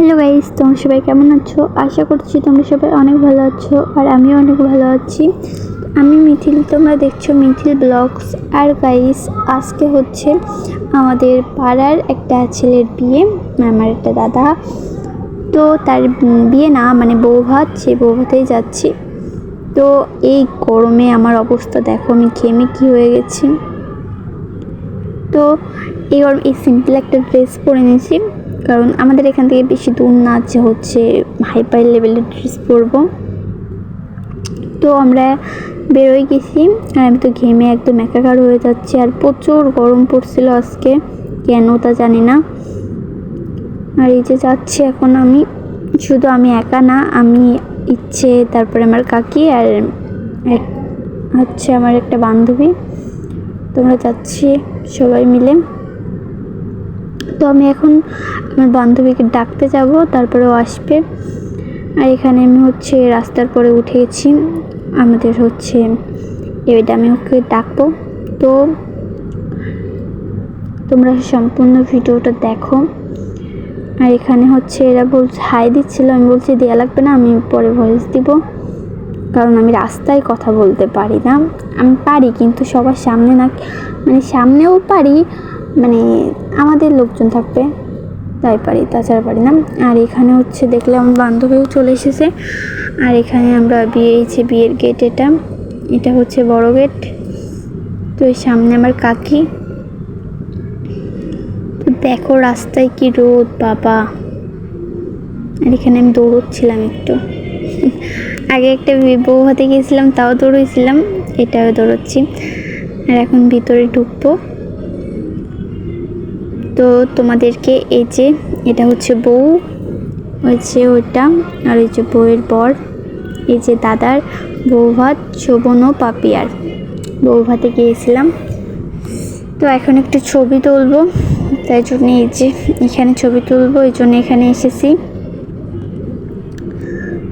Hello guys, তোমরা সবাই কেমন আছো? আশা করছি তোমরা সবাই অনেক ভালো আছো আর আমিও অনেক ভালো আছি। আমি মিথিল, তোমরা দেখছো মিথিল ব্লগস। আর গাইস, আজকে হচ্ছে আমাদের পাড়ার একটা ছেলের বিয়ে, আমার একটা দাদা। তো তার বিয়ে না, মানে বউ ভাত, সেই বউ ভাতেই যাচ্ছি। তো এই গরমে আমার অবস্থা দেখো, আমি ঘেমে কি হয়ে গেছি। তো এই সিম্পল একটা ড্রেস পরে নিয়েছি, কারণ আমাদের এখান থেকে বেশি দূর না, যে হচ্ছে হাইপার লেভেলের ড্রেস পরবো। তো আমরা বেরোয় গেছি আর আমি তো ঘেমে একদম একাকার হয়ে যাচ্ছি। আর প্রচুর গরম পড়ছিল আজকে, কেন তা জানি না। আর এই যে যাচ্ছি এখন আমি, শুধু আমি একা না, আমি ইচ্ছে, তারপরে আমার কাকি আর হচ্ছে আমার একটা বান্ধবী, তোমরা যাচ্ছি সবাই মিলে। তো আমি এখন আমার বান্ধবীকে ডাকতে যাব, তারপরেও আসবে। আর এখানে আমি হচ্ছে রাস্তার পরে উঠে গেছি, আমাদের হচ্ছে এবারে আমি ওকে ডাকবো। তো তোমরা সম্পূর্ণ ভিডিওটা দেখো। আর এখানে হচ্ছে এরা বলছে হাই দিচ্ছিল, আমি বলছি দেওয়া লাগবে না, আমি পরে ভয়েস দিব, কারণ আমি রাস্তায় কথা বলতে পারি না। আমি পারি কিন্তু সবার সামনে না, মানে সামনেও পারি, মানে আমাদের লোকজন থাকবে তাই পারি, তাছাড়া পারি না। আর এখানে হচ্ছে দেখলে আমার বান্ধবীও চলে এসেছে। আর এখানে আমরা বিয়ের গেট, এটা হচ্ছে বড় গেট। তো এই সামনে আমার কাকি। তো দেখো রাস্তায় কি রোদ বাবা। আর এখানে আমি দৌড়চ্ছিলাম একটু আগে একটা বউ হাতে গিয়েছিলাম, তাও দৌড়েছিলাম, এটাও দৌড়চ্ছি। আর এখন ভিতরে ঢুকবো। তো তোমাদেরকে এই যে এটা হচ্ছে বউ, হচ্ছে ওইটা, আর এই যে বউয়ের বর, এই যে দাদার বউ ভাত, শোভন ও পাপিয়ার বউ ভাতে গিয়েছিলাম। তো এখন একটু ছবি তুলবো, তাই জন্য এই যে এখানে ছবি তুলবো, এই জন্য এখানে এসেছি।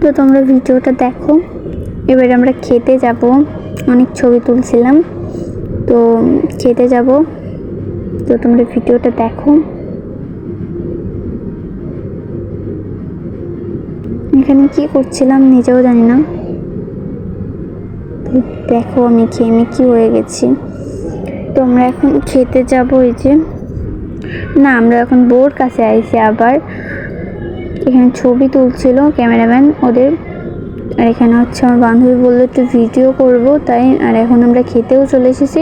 তো তোমরা ভিডিওটা দেখো। এবার আমরা খেতে যাব, অনেক ছবি তুলছিলাম, তো খেতে যাব। তো তোমরা ভিডিওটা দেখো। এখানে কি করছিলাম নিজেও জানি না। দেখো আমি ঘেমে কি হয়ে গেছি। তো আমরা এখন খেতে যাব। এই যে না, আমরা এখন বউর কাছে আইছি আবার। এখানে ছবি তুলছিল ক্যামেরাম্যান ওদের। আর এখানে হচ্ছে আমার বান্ধবী বললো একটু ভিডিও করব, তাই। আর এখন আমরা খেতেও চলে এসেছি।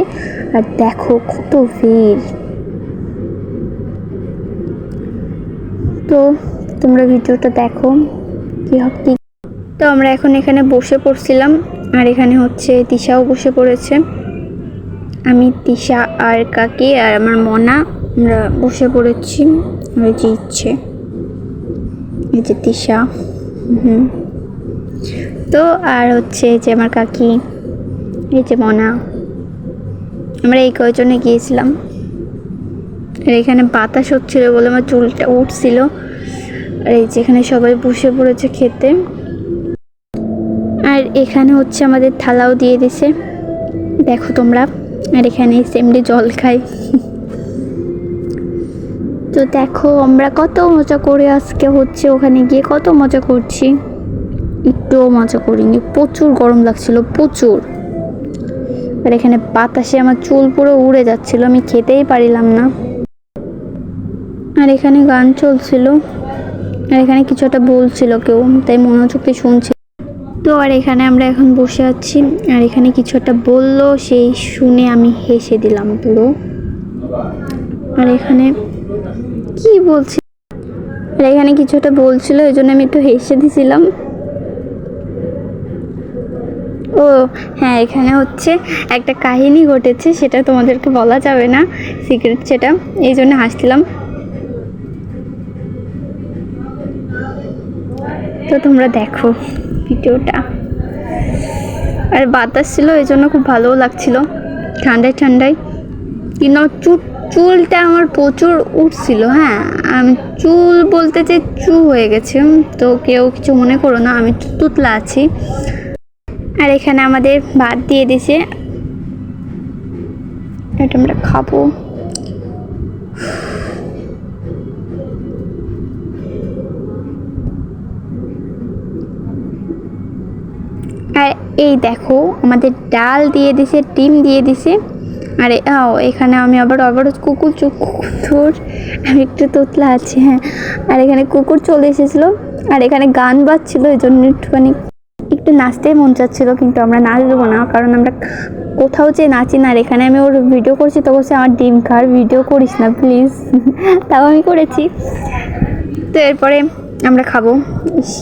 আর দেখো কত ভিড়। তো তোমরা ভিডিওটা দেখো কি হবে। তো আমরা এখন এখানে বসে পড়ছিলাম, আর এখানে হচ্ছে তিশাও বসে পড়েছে। আমি, তিশা আর কাকি আর আমার মনা, আমরা বসে পড়েছি। আর যে ইচ্ছে, এই যে তিশা, তো আর হচ্ছে যে আমার কাকি, এই যে মনা, আমরা এই কয়জনে গিয়েছিলাম। আর এখানে বাতাস হচ্ছিল বলে আমার চুলটা উঠছিল। আর এই যেখানে সবাই বসে পড়েছে খেতে। আর এখানে হচ্ছে আমাদের থালাও দিয়ে দিছে, দেখো তোমরা। আর এখানে সেমনি জল খাই। তো দেখো আমরা কত মজা করে আজকে হচ্ছে ওখানে গিয়ে কত মজা করছি, একটুও মজা করিনি, প্রচুর গরম লাগছিল, প্রচুর। আর এখানে বাতাসে আমার চুল পুরো উড়ে যাচ্ছিল, আমি খেতেই পারিলাম না। আর এখানে গান চলছিল, আর এখানে কিছু একটা বলছিল কেউ, তাই মনোযোগ দিয়ে শুনছি। তো আর এখানে আমরা এখন বসে আছি, আর এখানে কিছু একটা বললো, সেই শুনে আমি হেসে দিলাম পুরো। আর এখানে কি বলছি, আর এখানে কিছু একটা বলছিল, এই জন্য আমি একটু হেসে দিছিলাম। ও হ্যাঁ, এখানে হচ্ছে একটা কাহিনী ঘটেছে, সেটা তোমাদেরকে বলা যাবে না, সিক্রেট সেটা, এই জন্য হাসছিলাম। তো তোমরা দেখো ভিডিওটা। আর বাতাস ছিল, এই জন্য খুব ভালোও লাগছিল, ঠান্ডায় ঠান্ডায়। কিন্তু চুলটা আমার প্রচুর উঠছিল। হ্যাঁ, আমি চুল বলতে যে চু হয়ে গেছে, তো কেউ কিছু মনে করো না, আমি তুতলা আছি। আর এখানে আমাদের ভাত দিয়ে দিছে, এটা আমরা খাবো। এই দেখো আমাদের ডাল দিয়ে দিছে, ডিম দিয়ে দিছে। আরে এখানে আমি আবার কুকুর, আমি একটু তোতলা আছি, হ্যাঁ। আর এখানে কুকুর চলে এসেছিলো, আর এখানে গান বাজছিল, এই জন্য একটু নাচতে মন চাচ্ছিলো, কিন্তু আমরা নাচবো না, কারণ আমরা কোথাও যে নাচি না। আর এখানে আমি ওর ভিডিও করছি, তো বলছে আমার ডিম খাওয়ার ভিডিও করিস না প্লিজ। তাও আমি করেছি। তো এরপরে আমরা খাবো।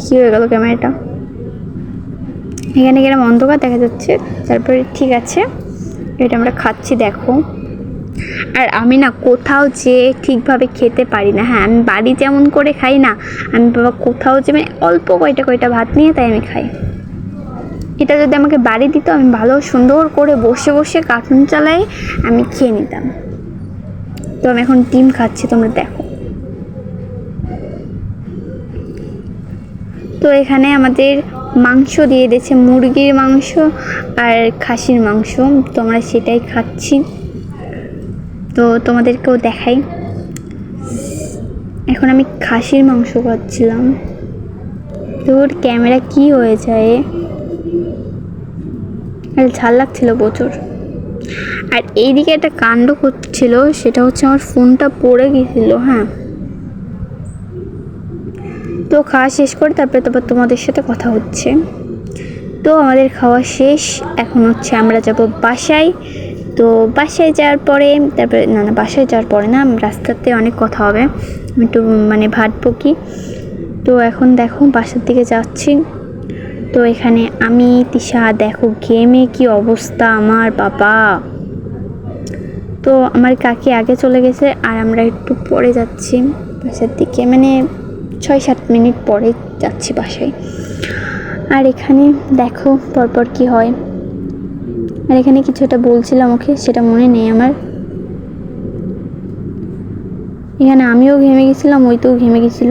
কী হয়ে গেল ক্যামেরাটা, এখানে কিরম অন্ধকার দেখা যাচ্ছে। তারপরে ঠিক আছে, এটা আমরা খাচ্ছি দেখো। আর আমি না কোথাও যে ঠিকভাবে খেতে পারি না, হ্যাঁ। আমি বাড়ি যেমন করে খাই না, আমি বাবা কোথাও যে মানে অল্প কয়টা ভাত নিয়ে তাই আমি খাই। এটা যদি আমাকে বাড়ি দিত, আমি ভালো সুন্দর করে বসে বসে কার্টুন চালাই আমি খেয়ে নিতাম। তো আমি এখন ডিম খাচ্ছি, তোমরা দেখো। তো এখানে আমাদের মাংস দিয়ে দিয়েছে, মুরগির মাংস আর খাসির মাংস, তো আমরা সেটাই খাচ্ছি। তো তোমাদেরকেও দেখাই, এখন আমি খাসির মাংস খাচ্ছিলাম। তোর ক্যামেরা কি হয়ে যায়, আর ঝাল লাগছিল প্রচুর। আর এইদিকে একটা কাণ্ড করছিল, সেটা হচ্ছে আমার ফোনটা পড়ে গেছিল, হ্যাঁ। তো খাওয়া শেষ করে তারপরে তোমাদের সাথে কথা হচ্ছে। তো আমাদের খাওয়া শেষ, এখন হচ্ছে আমরা যাব বাসায়। তো বাসায় যাওয়ার পরে তারপরে না বাসায় যাওয়ার পরে না, রাস্তাতে অনেক কথা হবে, একটু মানে ভাটবো কি। তো এখন দেখো বাসার দিকে যাচ্ছি। তো এখানে আমি তিশা, দেখো গেমে কি অবস্থা আমার বাবা। তো আমার কাকি আগে চলে গেছে, আর আমরা একটু পরে যাচ্ছি বাসার দিকে, মানে 6-7 মিনিট পরে যাচ্ছি বাসায়। আর এখানে দেখো পরপর কি হয়। আর এখানে কিছু একটা বলছিলাম ওকে, সেটা মনে নেই আমার। এখানে আমিও ঘেমে গেছিলাম, ওই তো ঘেমে গেছিল,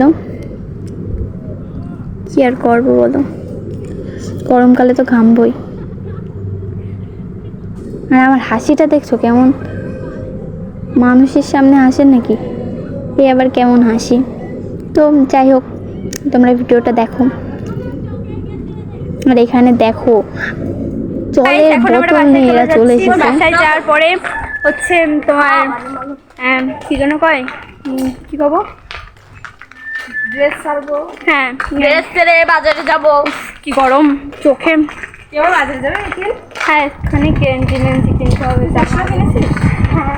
কি আর করবো বলো, গরমকালে তো ঘামবই। আর আমার হাসিটা দেখছো কেমন, মানুষের সামনে হাসেন নাকি, এ আবার কেমন হাসি। তো যাই হোক, তোমরা ভিডিওটা দেখো। আর এখানে দেখো জলের বোতল নিয়ে এরা চলে এসেছে। বাসায় যাওয়ার পরে হচ্ছে তোমার কি যেন কয়, কি কব, ড্রেস ছাড়বো, হ্যাঁ ড্রেস ছেড়ে বাজারে যাব। কি গরম চোখে। এবার বাজারে যাবে নাকি? হ্যাঁ এখানে কিনতে হবে। চশমা কিনেছিস? হ্যাঁ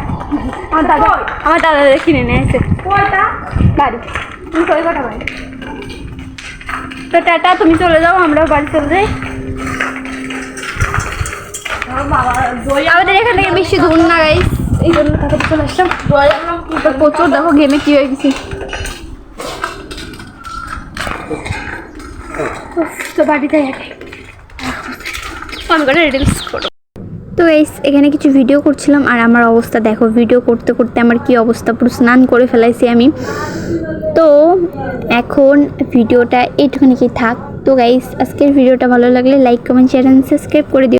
আমার দাদা কিনে নিয়ে এসে কয়টা? বাড়ি। তুমি কয় কটা ভাই? তো টাটা, তুমি চলে যাও, আমরাও বাড়ি চলে যাই। আমাদের এখান থেকে বেশি দূর না গাইস, এই জন্য তাড়াতাড়ি চলে আসলাম। প্রচুর দেখো ঘেমে কি হয়ে গেছি। তো বাড়িতে আমি করে রিলস করো। তো এখানে কিছু ভিডিও করছিলাম, আর আমার অবস্থা দেখো, ভিডিও করতে করতে আমার কি অবস্থা, পুরো স্নান করে ফেলাইছি আমি। তো এখন ভিডিওটা এইটুখানি কি থাক। তো গাইস আজকের ভিডিওটা ভালো লাগলে like, comment, share and subscribe করে দিও।